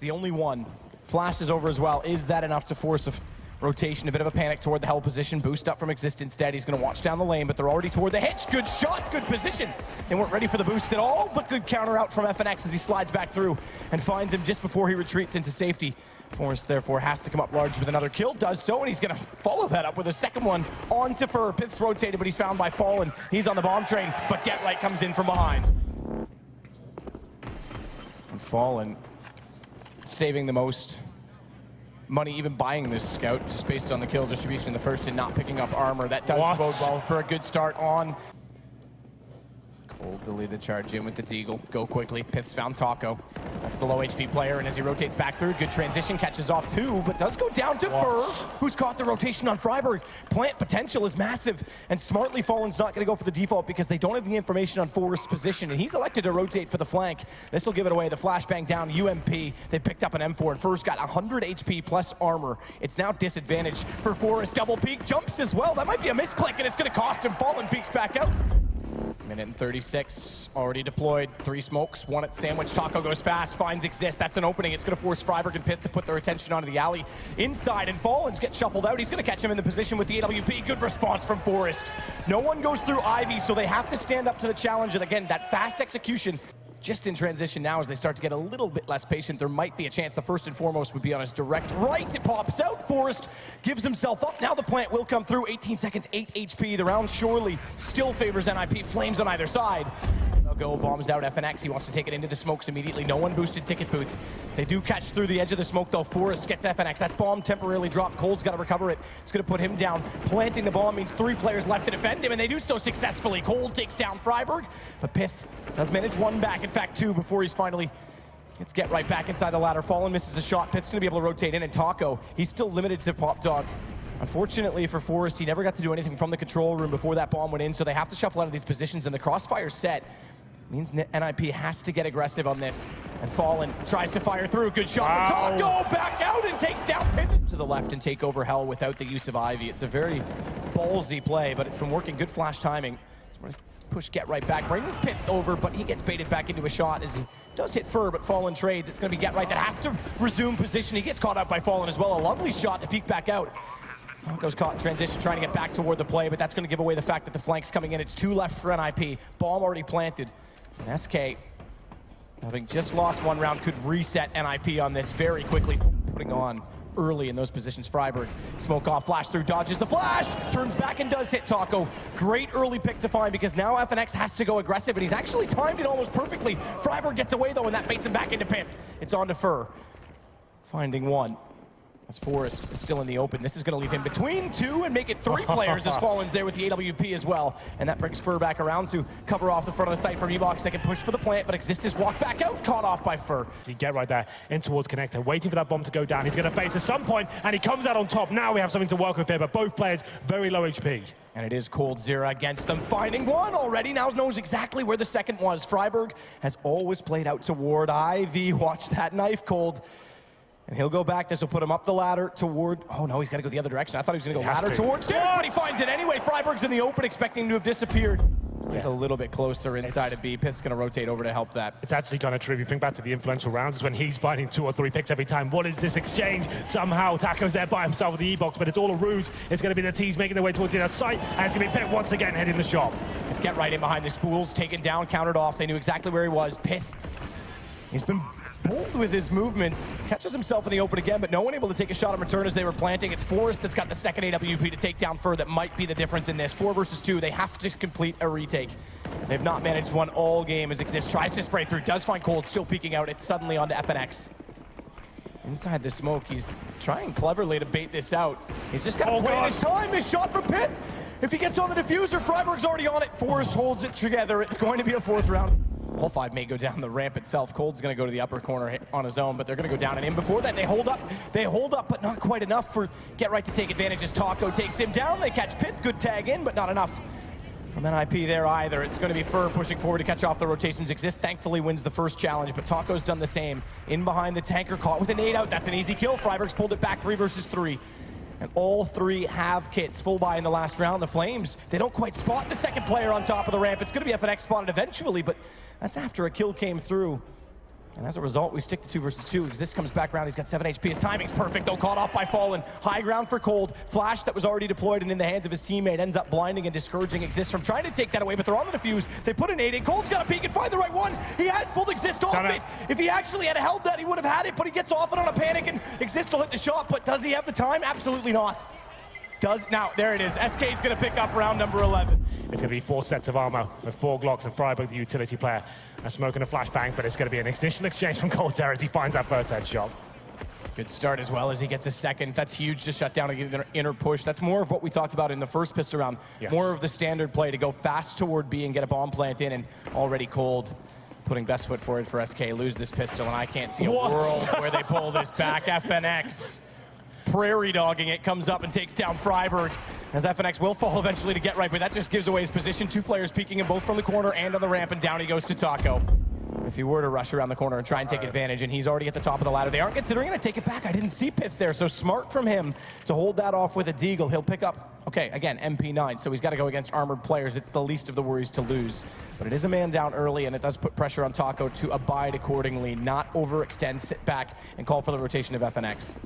The only one. Flash is over as well. Is that enough to force a rotation? A bit of a panic toward the hell position. Boost up from Exist instead. He's going to watch down the lane, but they're already toward the hitch. Good shot, good position. They weren't ready for the boost at all, but good counter out from FNX as he slides back through and finds him just before he retreats into safety. Forrest therefore has to come up large with another kill, does so, and he's going to follow that up with a second one onto Fur. Pith's rotated, but he's found by Fallen. He's on the bomb train, but Get Right comes in from behind. And Fallen saving the most money even buying this scout, just based on the kill distribution in the first and not picking up armor. That does bode well for a good start on. Cold delay the charge in with the Deagle. Go quickly. Pith's found Taco. That's the low HP player, and as he rotates back through, good transition, catches off two, but does go down to Fur, who's caught the rotation on Freiburg. Plant potential is massive, and smartly Fallen's not going to go for the default because they don't have the information on Forrest's position, and he's elected to rotate for the flank. This will give it away. The flashbang down, UMP. They picked up an M4, and Fur's got 100 HP plus armor. It's now disadvantage for Forrest. Double peek, jumps as well. That might be a misclick, and it's going to cost him. Fallen peeks back out. Minute and 36, already deployed. 3 smokes, 1 at Sandwich. Taco goes fast, finds Exist. That's an opening. It's going to force Freiburg and Pith to put their attention onto the alley. Inside, and Fallen's get shuffled out. He's going to catch him in the position with the AWP. Good response from Forrest. No one goes through Ivy, so they have to stand up to the challenge. And again, that fast execution. Just in transition now as they start to get a little bit less patient, there might be a chance. The first and foremost would be on his direct right. It pops out. Forrest gives himself up. Now the plant will come through. 18 seconds, 8 HP. The round surely still favors NiP. Flames on either side. They'll go, bombs out FNX. He wants to take it into the smokes immediately. No one boosted ticket booth. They do catch through the edge of the smoke though. Forrest gets FNX. That bomb temporarily dropped. Cold's got to recover it. It's going to put him down. Planting the bomb means 3 players left to defend him, and they do so successfully. Cold takes down Freiburg, but Pith does manage 1 back, in fact 2, before he's finally gets Get Right back inside the ladder. Fallen misses a shot. Pith's gonna be able to rotate in, and Taco, he's still limited to Pop Dog. Unfortunately for Forrest, he never got to do anything from the control room before that bomb went in, so they have to shuffle out of these positions, and the crossfire set means NiP has to get aggressive on this. And Fallen tries to fire through. Good shot from Taco, back out and takes down Pith to the left and take over Hell without the use of Ivy. It's a very ballsy play, but it's been working. Good flash timing. Push Get Right back, brings Pith over, but he gets baited back into a shot as he does hit Fur, but Fallen trades. It's going to be Get Right that has to resume position. He gets caught out by Fallen as well. A lovely shot to peek back out. Taco's caught in transition, trying to get back toward the play, but that's going to give away the fact that the flank's coming in. It's 2 left for NiP. Bomb already planted. And SK, having just lost 1 round, could reset NiP on this very quickly, putting on early in those positions. Freiburg, smoke off, flash through, dodges the flash, turns back and does hit Taco. Great early pick to find because now FNX has to go aggressive, and he's actually timed it almost perfectly. Freiburg gets away though, and that baits him back into Pith. It's on to Fur, finding 1. As Forrest is still in the open. This is going to leave him between 2 and make it 3 players as Fallen's there with the AWP as well. And that brings Fur back around to cover off the front of the site for E-Box. They can push for the plant, but Exist is walked back out, caught off by Fur. He Get Right there in towards Connector, waiting for that bomb to go down. He's going to face at some point, and he comes out on top. Now we have something to work with here, but both players very low HP. And it is Cold Zera against them, finding 1 already. Now knows exactly where the second was. Freiburg has always played out toward Ivy. Watch that knife, Cold. And he'll go back. This will put him up the ladder toward... Oh, no, he's got to go the other direction. I thought he was going to go ladder towards stairs, but he finds it anyway. Freiburg's in the open, expecting him to have disappeared. He's a little bit closer inside of B. Pith's going to rotate over to help that. It's actually kind of true. If you think back to the influential rounds, it's when he's finding 2 or 3 picks every time. What is this exchange? Somehow Taco's there by himself with the E-Box, but it's all a ruse. It's going to be the T's making their way towards the other side, and it's going to be Pith once again heading the shop. Let's Get Right in behind the spools, taken down, countered off. They knew exactly where he was. Pith, he's been bold with his movements, catches himself in the open again, but no one able to take a shot in return as they were planting. It's Forrest that's got the second AWP to take down Fur. That might be the difference in this. 4 versus 2, they have to complete a retake. They've not managed one all game as Exist tries to spray through, does find Cold, still peeking out. It's suddenly onto FNX. Inside the smoke, he's trying cleverly to bait this out. He's just got to play his time. His shot from Pith. If he gets on the diffuser, Freiburg's already on it. Forrest holds it together. It's going to be a 4th round. All 5 may go down the ramp itself. Cold's going to go to the upper corner on his own, but they're going to go down and in. Before that, they hold up, but not quite enough for Get Right to take advantage as Taco takes him down. They catch Pith, good tag in, but not enough from NiP there either. It's going to be Fur pushing forward to catch off the rotations. Exist thankfully wins the first challenge, but Taco's done the same. In behind the tanker, caught with a nade out. That's an easy kill. Freiburg's pulled it back 3 versus 3. And all 3 have kits. Full buy in the last round. The Flames, they don't quite spot the second player on top of the ramp. It's going to be FNX spotted eventually, but that's after a kill came through. And as a result, we stick to 2 versus 2. Exist comes back around. He's got 7 HP. His timing's perfect, though. Caught off by Fallen. High ground for Cold. Flash that was already deployed and in the hands of his teammate ends up blinding and discouraging Exist from trying to take that away, but they're on the defuse. They put an 8 in. Cold's got to peek and find the right one. He has pulled Exist off it. If he actually had held that, he would have had it, but he gets off it on a panic, and Exist will hit the shot, but does he have the time? Absolutely not. Now, there it is. SK's going to pick up round number 11. It's going to be 4 sets of armor with 4 Glocks and Freiburg, the utility player. A smoke and a flashbang, but it's going to be an initial exchange from Cold as he finds that first headshot. Good start as well as he gets a second. That's huge to shut down an inner push. That's more of what we talked about in the first pistol round. Yes. More of the standard play to go fast toward B and get a bomb plant in, and already Cold putting best foot forward for SK. Lose this pistol, and I can't see a world where they pull this back. FNX prairie dogging it, comes up and takes down Freiburg, as FNX will fall eventually to get right, but that just gives away his position. 2 players peeking him both from the corner and on the ramp, and down he goes to Taco. If he were to rush around the corner and try and take advantage, and he's already at the top of the ladder, they aren't considering it. Take it back. I didn't see Pith there, so smart from him to hold that off with a deagle. He'll pick up, okay, again, MP9, so he's got to go against armored players. It's the least of the worries to lose, but it is a man down early, and it does put pressure on Taco to abide accordingly, not overextend, sit back, and call for the rotation of FNX.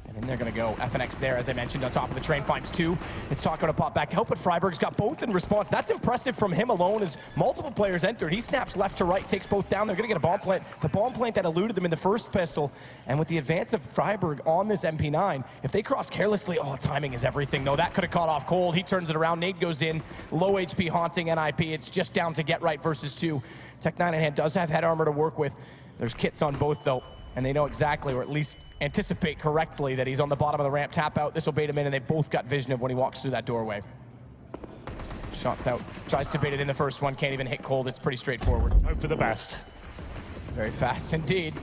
And in they're going to go. FNX there, as I mentioned, on top of the train, finds 2. It's Taco to pop back help, but Freiburg's got both in response. That's impressive from him alone as multiple players entered. He snaps left to right, takes both down. They're going to get a bomb plant. The bomb plant that eluded them in the first pistol. And with the advance of Freiburg on this MP9, if they cross carelessly, oh, timing is everything, though. That could have caught off Cold. He turns it around. Nade goes in. Low HP haunting NiP. It's just down to get right versus 2. Tech 9 in hand does have head armor to work with. There's kits on both, though. And they know exactly, or at least anticipate correctly, that he's on the bottom of the ramp. Tap out, this will bait him in, and they both got vision of when he walks through that doorway. Shots out, tries to bait it in the first one, can't even hit Cold. It's pretty straightforward. Hope for the best. Very fast indeed.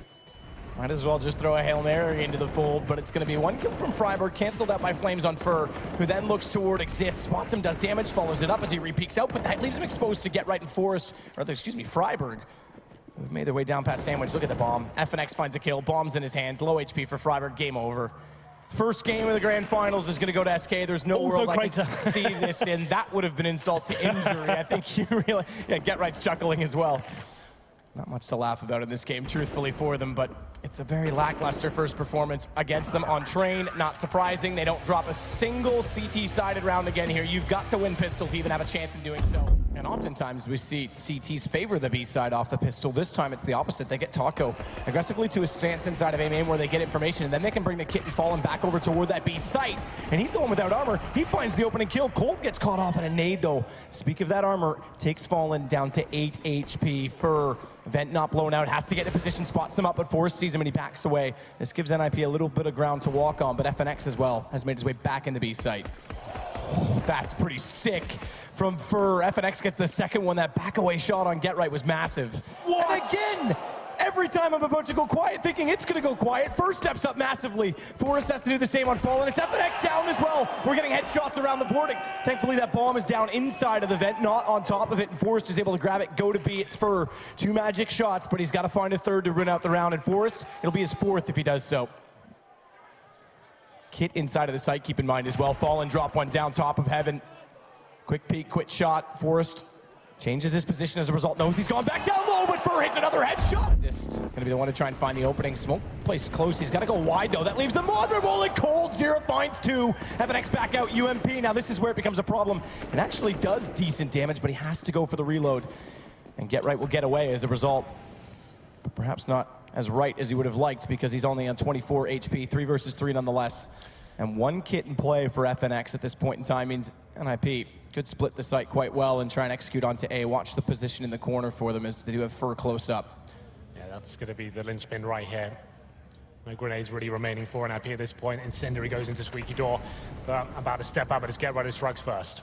Might as well just throw a Hail Mary into the fold, but it's going to be 1 kill from Freiburg, canceled out by Flames on Fur, who then looks toward Exist, spots him, does damage, follows it up as he re-peeks out, but that leaves him exposed to get right in Forest, or excuse me, Freiburg. We've made their way down past Sandwich. Look at the bomb. FNX finds a kill. Bomb's in his hands. Low HP for Freiburg. Game over. First game of the Grand Finals is going to go to SK. There's no world I can see this in. That would have been insult to injury. I think you really... Yeah, Get Right's chuckling as well. Not much to laugh about in this game, truthfully, for them, but it's a very lackluster first performance against them on Train. Not surprising. They don't drop a single CT-sided round again here. You've got to win pistol to even have a chance in doing so. And oftentimes we see CTs favor the B side off the pistol. This time it's the opposite. They get Taco aggressively to his stance inside of aim where they get information, and then they can bring the kit and Fallen back over toward that B site. And he's the one without armor. He finds the opening kill. Cold gets caught off in a nade, though. Speak of that armor, takes Fallen down to 8 HP. Fur, vent not blown out, has to get in position, spots them up, but Forrest sees him and he backs away. This gives NiP a little bit of ground to walk on, but FNX as well has made his way back in the B site. Oh, that's pretty sick from Fur. FNX gets the second one. That back away shot on Get Right was massive. What? And again, every time I'm about to go quiet, thinking it's going to go quiet, Fur steps up massively. Forrest has to do the same on Fallen. It's FNX down as well. We're getting headshots around the boarding. Thankfully, that bomb is down inside of the vent, not on top of it, and Forrest is able to grab it, go to B. It's Fur. 2 magic shots, but he's got to find a third to run out the round, and Forrest, it'll be his 4th if he does so. Kit inside of the site, keep in mind as well. Fallen drop one down top of Heaven. Quick peek, quick shot. Forrest changes his position as a result. Knows he's gone back down low, but Fur hits another headshot. Just gonna be the one to try and find the opening. Smoke placed close. He's got to go wide, though. That leaves them vulnerable, and Cold. Zero finds 2. FNX back out. UMP. Now this is where it becomes a problem. It actually does decent damage, but he has to go for the reload. And Get Right will get away as a result. But perhaps not as right as he would have liked, because he's only on 24 HP. 3 versus 3 nonetheless. And 1 kit in play for FNX at this point in time means NiP could split the site quite well and try and execute onto A. Watch the position in the corner for them as they do have Fur close up. Yeah, that's going to be the linchpin right here. No grenades really remaining for NiP at this point. Incendiary goes into Squeaky Door. About to step up, but it's Get Right who strikes first.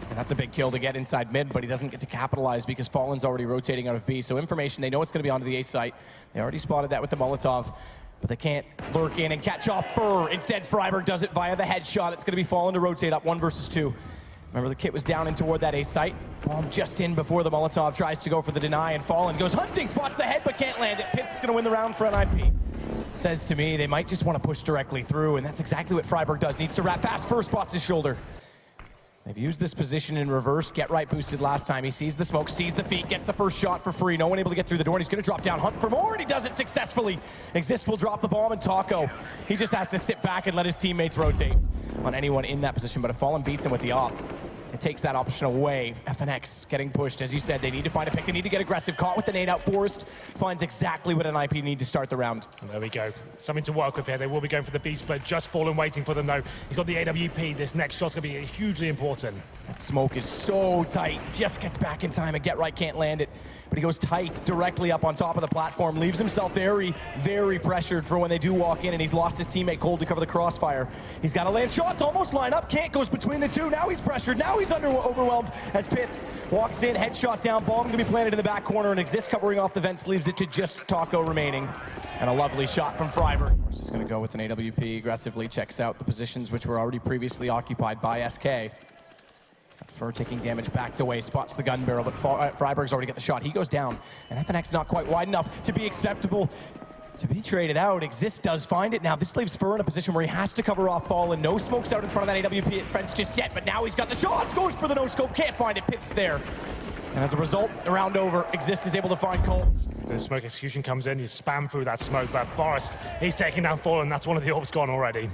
And that's a big kill to get inside mid, but he doesn't get to capitalize because Fallen's already rotating out of B. So information, they know it's going to be onto the A site. They already spotted that with the Molotov, but they can't lurk in and catch off Fur. Instead, Freiburg does it via the headshot. It's going to be Fallen to rotate up 1 versus 2. Remember, the kit was down in toward that A site. Bomb just in before the Molotov tries to go for the deny, and Fallen goes hunting, spots the head, but can't land it. Pitt's going to win the round for NiP. Says to me, they might just want to push directly through, and that's exactly what Freiburg does. Needs to wrap fast. Fur spots his shoulder. They've used this position in reverse. Get right boosted last time. He sees the smoke, sees the feet, gets the first shot for free. No one able to get through the door, and he's going to drop down, hunt for more, and he does it successfully. Exist will drop the bomb, and Taco, he just has to sit back and let his teammates rotate on anyone in that position. But if Fallen beats him with the op, it takes that option away. FNX getting pushed. As you said, they need to find a pick. They need to get aggressive. Caught with the nade out. Forrest finds exactly what an IP need to start the round. And there we go. Something to work with here. They will be going for the B split. Just Fallen waiting for them, though. He's got the AWP. This next shot's going to be hugely important. That smoke is so tight. Just gets back in time, and Get Right can't land it. But he goes tight directly up on top of the platform. Leaves himself very, very pressured for when they do walk in, and he's lost his teammate Cold to cover the crossfire. He's got to land shots, almost line up. Can't, goes between the two. Now he's pressured. Now he's overwhelmed as Pith walks in, headshot down. Bomb going to be planted in the back corner, and Exist covering off the vents leaves it to just Taco remaining. And a lovely shot from Freiberg. He's going to go with an AWP, aggressively checks out the positions which were already previously occupied by SK. Fur taking damage, backed away, spots the gun barrel, but Freiberg's already got the shot. He goes down, and FNX not quite wide enough to be acceptable to be traded out. Exist does find it now. This leaves Fur in a position where he has to cover off Fallen. No smokes out in front of that AWP at French just yet, but now he's got the shot. Goes for the no-scope, can't find it. Pith's there. And as a result, the round over, Exist is able to find Colt. The smoke execution comes in, you spam through that smoke, but Forrest, he's taking down Fallen. That's one of the orbs gone already.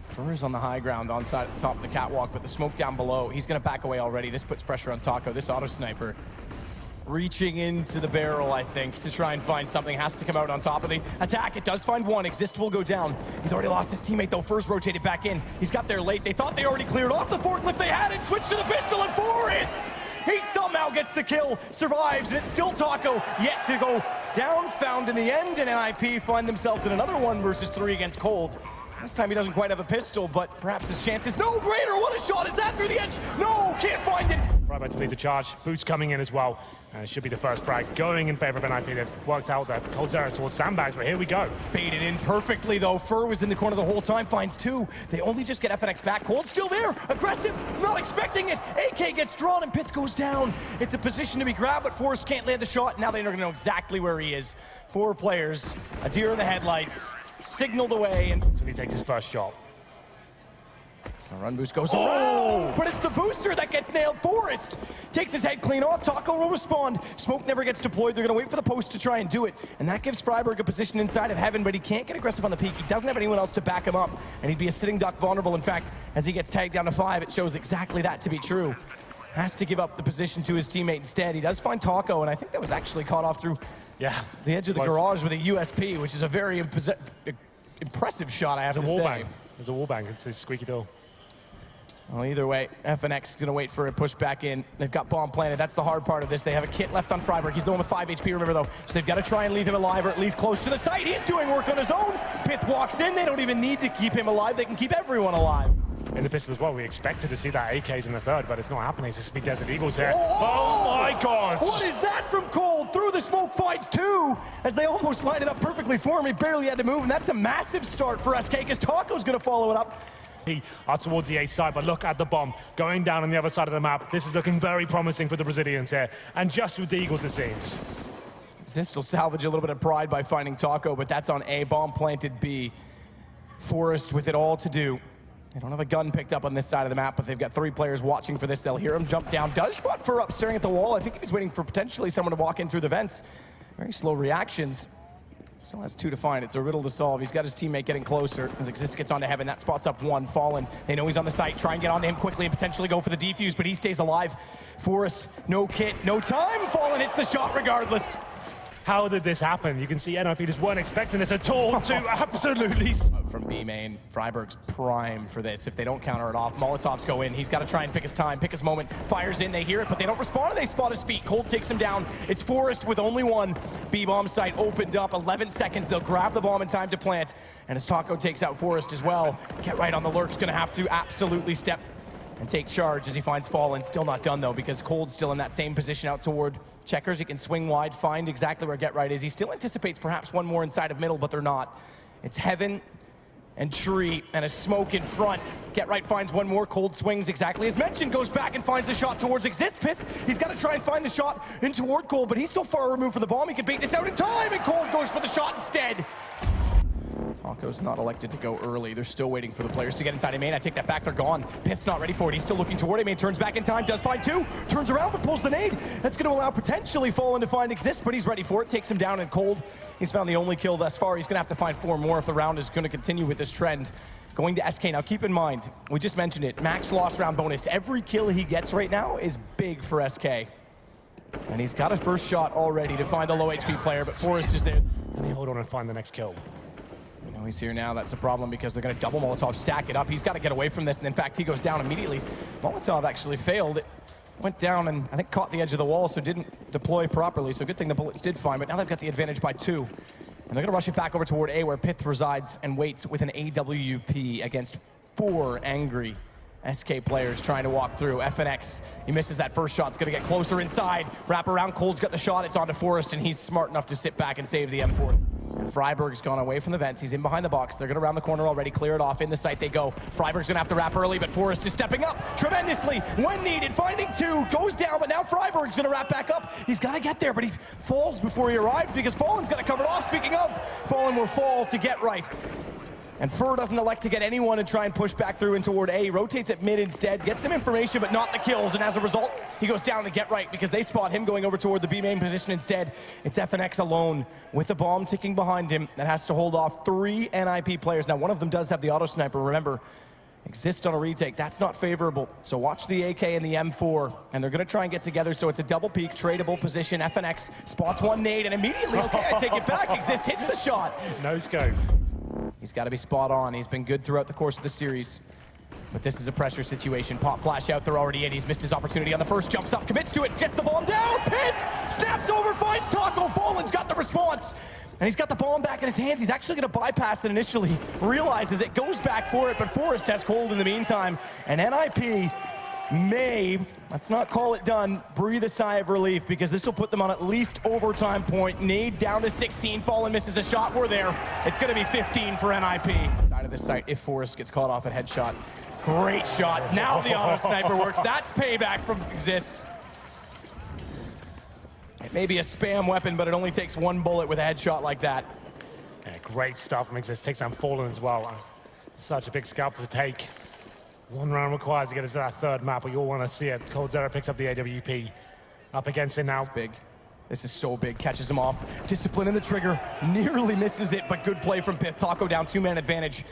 Fur is on the high ground, on side at the top of the catwalk, but the smoke down below, he's going to back away already. This puts pressure on Taco. This auto sniper reaching into the barrel, I think, to try and find something. Has to come out on top of the attack. It does find one. Exist will go down. He's already lost his teammate, though. Fur's rotated back in. He's got there late. They thought they already cleared off the forklift. They had it. Switched to the pistol, and Forrest! He somehow gets the kill, survives, and it's still Taco yet to go down, found in the end, and NIP find themselves in another 1 versus 3 against Cold. This time he doesn't quite have a pistol, but perhaps his chance is no greater. What a shot is that through the edge? No, can't find it. Right back to lead the charge. Boots coming in as well. And it should be the first frag going in favor of NIP. They've worked out that Cold Zeros towards sandbags, but here we go. Baited in perfectly, though. Fur was in the corner the whole time, finds 2. They only just get FNX back. Cold still there, aggressive, not expecting it. AK gets drawn and Pith goes down. It's a position to be grabbed, but Forrest can't land the shot. Now they're going to know exactly where he is. 4 players, a deer in the headlights, signaled away. And So he takes his first shot. so run boost goes, oh! But it's the booster that gets nailed. Forrest takes his head clean off. Taco will respond. Smoke never gets deployed. They're going to wait for the post to try and do it. And that gives Freiberg a position inside of heaven, but he can't get aggressive on the peak. He doesn't have anyone else to back him up, and he'd be a sitting duck vulnerable. In fact, as he gets tagged down to 5, it shows exactly that to be true. Has to give up the position to his teammate instead. He does find Taco, and I think that was actually caught off through the edge of the garage with a USP, which is a very impressive shot, I have to say. There's a wallbang. It's a squeaky door. Well, either way, FNX is going to wait for a push back in. They've got bomb planted. That's the hard part of this. They have a kit left on Freiberg. He's the one with 5 HP, remember, though. So they've got to try and leave him alive, or at least close to the site. He's doing work on his own. Pith walks in. They don't even need to keep him alive. They can keep everyone alive. In the pistol as well, we expected to see that AKs in the third, but it's not happening. It's just be Desert Eagles here. Oh my God! What is that from Cold? Through the smoke finds 2, as they almost lined it up perfectly for him. He barely had to move, and that's a massive start for SK, because Taco's going to follow it up. Are towards the A side, but look at the bomb going down on the other side of the map. This is looking very promising for the Brazilians here, and just with the Eagles, it seems. This will salvage a little bit of pride by finding Taco, but that's on A. Bomb planted B. Forrest with it all to do. They don't have a gun picked up on this side of the map, but they've got 3 players watching for this. They'll hear him jump down. Does spot Fur up, staring at the wall. I think he's waiting for potentially someone to walk in through the vents. Very slow reactions. Still has 2 to find. It's a riddle to solve. He's got his teammate getting closer. As Exist gets onto heaven, that spots up 1. Fallen. They know he's on the site. Try and get onto him quickly and potentially go for the defuse, but he stays alive. Forrest, no kit, no time. Fallen hits the shot regardless. How did this happen? You can see NIP just weren't expecting this at all to absolutely... From B main, Freiberg's prime for this. If they don't counter it off, Molotovs go in. He's got to try and pick his time, pick his moment. Fires in, they hear it, but they don't respond, and they spot his feet. Cold takes him down. It's Forrest with only 1. B-bomb site opened up, 11 seconds. They'll grab the bomb in time to plant. And as Taco takes out Forrest as well, Get Right on the lurk's gonna have to absolutely step and take charge as he finds Fallen. Still not done, though, because Cold's still in that same position out toward checkers. He can swing wide, find exactly where Get Right is. He still anticipates perhaps 1 more inside of middle, but they're not. It's heaven and tree and a smoke in front. Get Right finds 1 more. Cold swings exactly as mentioned, goes back and finds the shot towards Exist. Pith, he's got to try and find the shot in toward Cold, but he's so far removed from the bomb, he can bait this out in time, and Cold goes for the shot instead. Taco's not elected to go early. They're still waiting for the players to get inside A main. I take that back, they're gone. Pith's not ready for it. He's still looking toward A main, turns back in time, does find two, turns around but pulls the nade. That's gonna allow potentially Fallen to find Exist, but he's ready for it, takes him down in cold. He's found the only kill thus far. He's gonna have to find 4 more if the round is gonna continue with this trend. Going to SK. Now keep in mind, we just mentioned it, max loss round bonus. Every kill he gets right now is big for SK. And he's got a first shot already to find the low HP player, but Forrest is there. Can he hold on and find the next kill? You know, he's here now. That's a problem because they're going to double Molotov, stack it up. He's got to get away from this, and in fact, he goes down immediately. Molotov actually failed. It went down and I think caught the edge of the wall, so didn't deploy properly. So good thing the bullets did find, but now they've got the advantage by 2. And they're going to rush it back over toward A, where Pith resides and waits with an AWP against 4 angry SK players trying to walk through. FNX, he misses that first shot. It's going to get closer inside. Wrap around, Cold's got the shot. It's onto Forrest, and he's smart enough to sit back and save the M4. And Freiberg's gone away from the vents. He's in behind the box. They're going to round the corner already, clear it off. In the site they go. Freiberg's going to have to wrap early, but Forrest is stepping up tremendously when needed. Finding 2, goes down, but now Freiberg's going to wrap back up. He's got to get there, but he falls before he arrives because Fallen's got to cover it off. Speaking of, Fallen will fall to get right. And Fur doesn't elect to get anyone and try and push back through and toward A. Rotates at mid instead, gets some information, but not the kills. And as a result, he goes down to get right because they spot him going over toward the B main position instead. It's FNX alone with the bomb ticking behind him that has to hold off 3 NiP players. Now, one of them does have the auto sniper. Remember, Exist on a retake. That's not favorable. So watch the AK and the M4, and they're going to try and get together. So it's a double peek, tradable position. FNX spots 1 nade, and immediately, okay, I take it back. Exist hits the shot. No scope. He's got to be spot on. He's been good throughout the course of the series. But this is a pressure situation. Pop flash out, they're already in. He's missed his opportunity on the first, jumps up, commits to it, gets the bomb down, Pith snaps over, finds Taco. Fallen's got the response. And he's got the bomb back in his hands. He's actually going to bypass it initially, realizes it, goes back for it, but Forrest has Cold in the meantime. And NiP may, let's not call it done, breathe a sigh of relief because this will put them on at least overtime point. Nade down to 16, Fallen misses a shot, we're there. It's going to be 15 for NiP. Out of this site if Forrest gets caught off at headshot. Great shot, now the auto sniper works. That's payback from Exist. It may be a spam weapon, but it only takes 1 bullet with a headshot like that. Yeah, great stuff from Exist, takes down Fallen as well. Such a big scalp to take. 1 round required to get us to that 3rd map, but you'll want to see it. Coldzera picks up the AWP. Up against it now. It's big. This is so big. Catches him off. Discipline in the trigger. Nearly misses it, but good play from Pith. Taco down, 2-man advantage.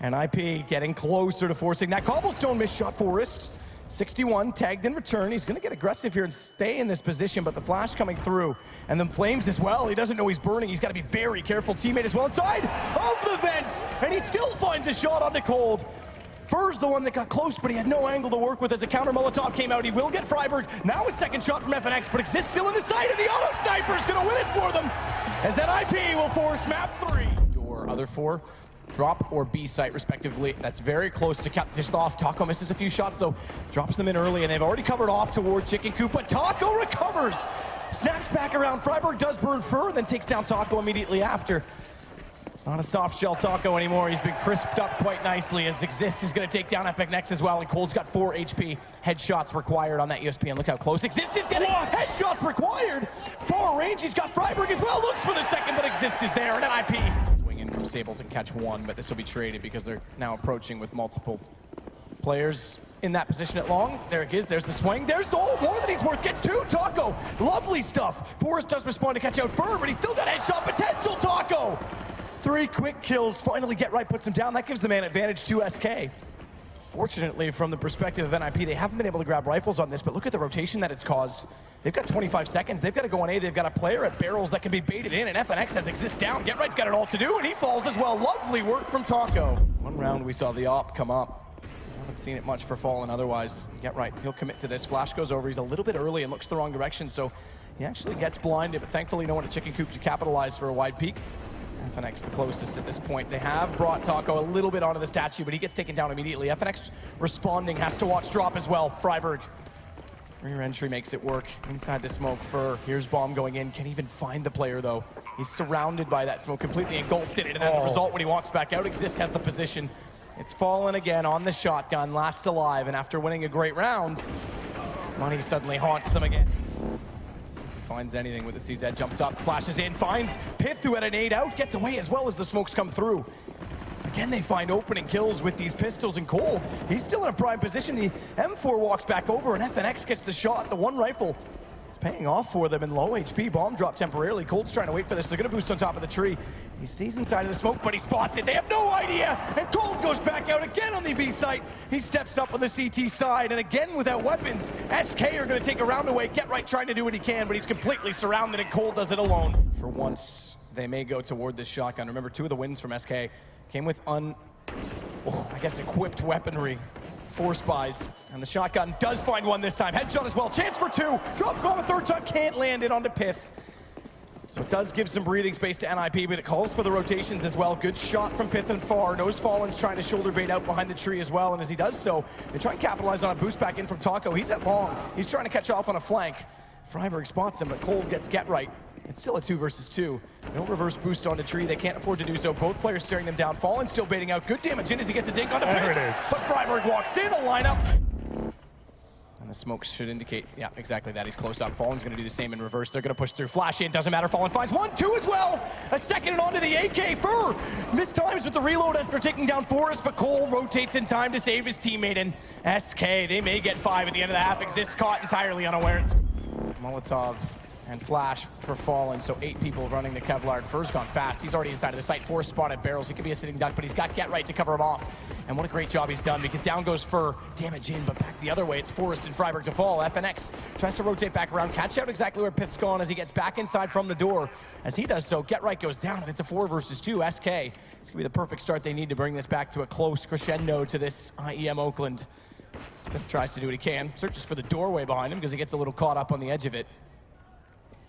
And NiP getting closer to forcing that cobblestone miss shot. Forrest, 61, tagged in return. He's going to get aggressive here and stay in this position, but the flash coming through. And then Flames as well. He doesn't know he's burning. He's got to be very careful. Teammate as well inside of the vents. And he still finds a shot on the Cold. Fur's the one that got close, but he had no angle to work with as a counter Molotov came out. He will get Freiberg. Now a 2nd shot from FNX, but Exist still in the sight, and the auto sniper's going to win it for them. As that NiP will force map 3. Door, other 4. Drop or B site respectively. That's very close to cap this off. Taco misses a few shots though. Drops them in early, and they've already covered off toward Chicken Coop, but Taco recovers. Snaps back around. Freiberg does burn Fur, then takes down Taco immediately after. It's not a soft shell Taco anymore. He's been crisped up quite nicely as Exist is going to take down FNX as well, and Cold's got 4 HP. Headshots required on that USP, and look how close Exist is getting. Headshots required. Far range, he's got Freiberg as well. Looks for the 2nd, but Exist is there, and NiP. Swing in from Stables and catch 1, but this will be traded because they're now approaching with multiple players in that position at long. There it is, there's the swing. There's more than he's worth. Gets 2, Taco. Lovely stuff. Forrest does respond to catch out Fur, but he's still got headshot potential, Taco. 3 quick kills, finally get right, puts him down. That gives the man advantage to SK. Fortunately, from the perspective of NiP, they haven't been able to grab rifles on this, but look at the rotation that it's caused. They've got 25 seconds. They've got to go on A. They've got a player at barrels that can be baited in, and FNX has Exist down. Get Right's got it all to do, and he falls as well. Lovely work from Taco. 1 round we saw the op come up. Haven't seen it much for Fallen otherwise. Get Right, he'll commit to this. Flash goes over. He's a little bit early and looks the wrong direction, so he actually gets blinded, but thankfully no one at Chicken Coop to capitalize for a wide peek. FNX the closest at this point. They have brought Taco a little bit onto the statue, but he gets taken down immediately. FNX responding, has to watch drop as well. Freiberg. Rear entry makes it work. Inside the smoke, Fur. Here's bomb going in. Can't even find the player though. He's surrounded by that smoke, completely engulfed in it, and as a result, when he walks back out, Exist has the position. It's Fallen again on the shotgun, last alive, and after winning a great round, money suddenly haunts them again. finds anything with the CZ, jumps up, flashes in, finds Pith, who had a nade out, gets away as well as the smokes come through. Again, they find opening kills with these pistols, and Cold, he's still in a prime position. The M4 walks back over, and FNX gets the shot. The one rifle is paying off for them in low HP. Bomb drop temporarily. Cold's trying to wait for this. They're going to boost on top of the tree. He stays inside of the smoke, but he spots it. They have no idea, and Cold goes back out again on the B site. He steps up on the CT side, and again without weapons, SK are going to take a round away. Get right trying to do what he can, but he's completely surrounded, and Cold does it alone. For once, they may go toward this shotgun. Remember, 2 of the wins from SK came with equipped weaponry. 4 spies, and the shotgun does find one this time. Headshot as well, chance for 2. Drops bomb a 3rd time, can't land it onto Pith. So it does give some breathing space to NIP, but it calls for the rotations as well. Good shot from Pith and far. Knows Fallen's trying to shoulder bait out behind the tree as well, and as he does so, they try and capitalize on a boost back in from Taco. He's at long. He's trying to catch off on a flank. Freiburg spots him, but Cold gets Get Right. It's still a 2 versus 2. No reverse boost on the tree. They can't afford to do so. Both players staring them down. Fallen still baiting out. Good damage in as he gets a dink on the There pit. it is. But Freiburg walks in a lineup. And the smokes should indicate, yeah, exactly that. He's close up. Fallen's going to do the same in reverse. They're going to push through. Flash in. Doesn't matter. Fallen finds 1, 2 as well. A second and onto the AK. Fur missed times with the reload as they're taking down Forrest, but Cole rotates in time to save his teammate. And SK, they may get 5 at the end of the half. Exists caught entirely unaware. Molotov and flash for Fallen, so 8 people running the Kevlar. Fur's gone fast. He's already inside of the site. 4 spotted barrels. He could be a sitting duck, but he's got Get Right to cover him off. And what a great job he's done, because down goes Fur. Damage in, but back the other way. It's Forrest and Freiburg to fall. FNX tries to rotate back around, catch out exactly where Pith's gone as he gets back inside from the door. As he does so, Get Right goes down, and it's a 4 versus 2. SK, it's gonna be the perfect start they need to bring this back to a close crescendo to this IEM Oakland. Smith tries to do what he can. Searches for the doorway behind him because he gets a little caught up on the edge of it.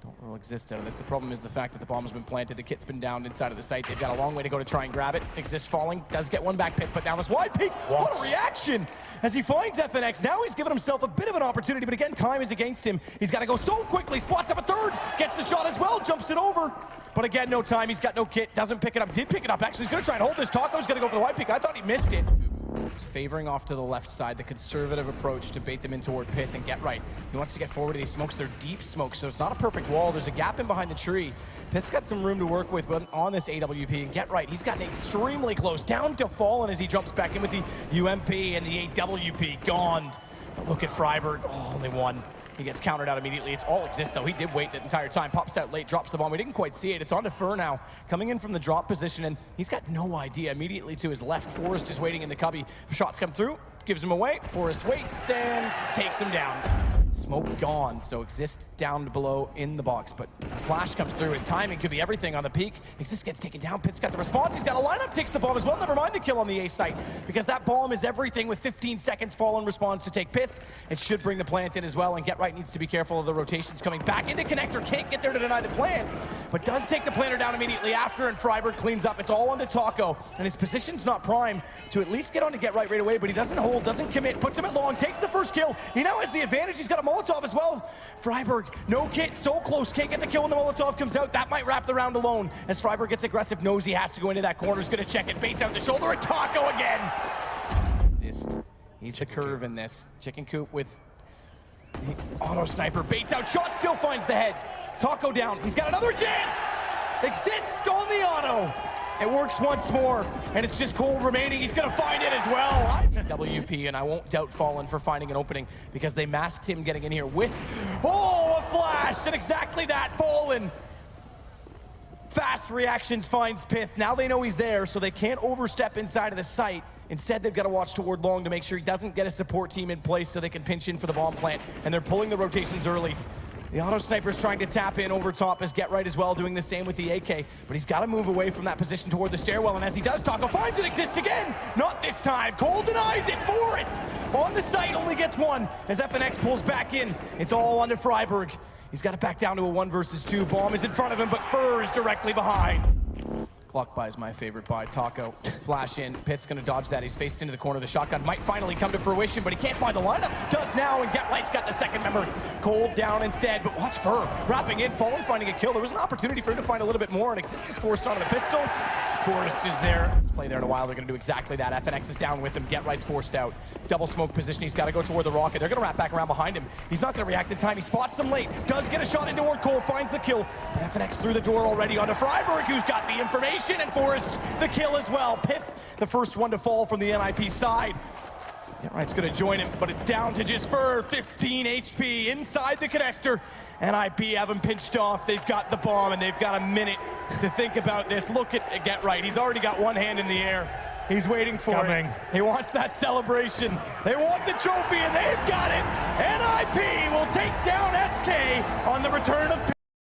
Don't roll exist out of this. The problem is the fact that the bomb has been planted. The kit's been downed inside of the site. They've got a long way to go to try and grab it. Exist falling. Does get one back. Pit put down this wide peek. What a reaction as he finds FNX. Now he's given himself a bit of an opportunity, but again, time is against him. He's got to go so quickly. Spots up a 3rd. Gets the shot as well. Jumps it over. But again, no time. He's got no kit. Doesn't pick it up. Did pick it up. Actually, he's going to try and hold this. Taco's going to go for the wide peek. I thought he missed it. He's favoring off to the left side, the conservative approach to bait them in toward Pith and Get Right. He wants to get forward to these smokes. They're deep smokes, so it's not a perfect wall. There's a gap in behind the tree. Pith's got some room to work with on this AWP, and Get Right, he's gotten extremely close, down to Fallen as he jumps back in with the UMP and the AWP gone. But look at Freiburg, only 1. He gets countered out immediately. It's all Exist, though. He did wait the entire time. Pops out late, drops the bomb. We didn't quite see it. It's on to Fur now, coming in from the drop position, and he's got no idea. Immediately to his left, Forrest is waiting in the cubby. Shots come through, gives him away. Forrest waits and takes him down. Smoke gone, so Exist down below in the box, but a flash comes through. His timing could be everything on the peak. Exist gets taken down. Pith's got the response. He's got a lineup, takes the bomb as well. Never mind the kill on the A site, because that bomb is everything with 15 seconds. Fallen responds to take Pith. It should bring the plant in as well, and Get Right needs to be careful of the rotations coming back into connector. Can't get there to deny the plant, but does take the planter down immediately after, and Freiburg cleans up. It's all onto Taco, and his position's not prime to at least get on to Get Right away, but he doesn't hold, doesn't commit, puts him at long, takes the first kill. He now has the advantage. He's got a Molotov as well. Freiburg, no kit, so close, can't get the kill when the Molotov comes out. That might wrap the round alone. As Freiburg gets aggressive, knows he has to go into that corner, is gonna check it, baits out the shoulder, and Taco again. He's the curve in this. Chicken coop with the auto sniper, baits out, shot, still finds the head. Taco down, he's got another chance. Exists on the auto. It works once more, and it's just Cold remaining. He's gonna find it as well. WP, and I won't doubt Fallen for finding an opening, because they masked him getting in here with, a flash, and exactly that, Fallen. Fast reactions finds Pith. Now they know he's there, so they can't overstep inside of the site. Instead, they've got to watch toward long to make sure he doesn't get a support team in place so they can pinch in for the bomb plant, and they're pulling the rotations early. The auto sniper's trying to tap in over top as Get Right as well, doing the same with the AK, but he's got to move away from that position toward the stairwell, and as he does, Taco finds it. Exists again. Not this time. Cole denies it. Forrest on the site only gets 1 as FNX pulls back in. It's all onto Freiburg. He's got it back down to a 1 versus 2. Bomb is in front of him, but Fur is directly behind. Clock buy is my favorite buy. Taco, flash in. Pitt's gonna dodge that. He's faced into the corner. The shotgun might finally come to fruition, but he can't find the lineup. Does now, and Get Right's got the second member. Cold down instead, but watch Fur wrapping in. Fallen finding a kill. There was an opportunity for him to find a little bit more, and Exist is forced onto the pistol. Forrest is there. He's played there in a while. They're going to do exactly that. FNX is down with him. Get Right's forced out. Double smoke position. He's got to go toward the rocket. They're going to wrap back around behind him. He's not going to react in time. He spots them late. Does get a shot into toward Cole. Finds the kill. But FNX through the door already onto Freiburg, who's got the information. And Forrest the kill as well. Piff, the first one to fall from the NIP side. Get Right's going to join him, but it's down to just Fur. 15 HP inside the connector. NIP have him pinched off. They've got the bomb, and they've got a minute to think about this. Look at Get Right. He's already got one hand in the air. He's waiting for it. He wants that celebration. They want the trophy, and they've got it. NIP will take down SK on the return of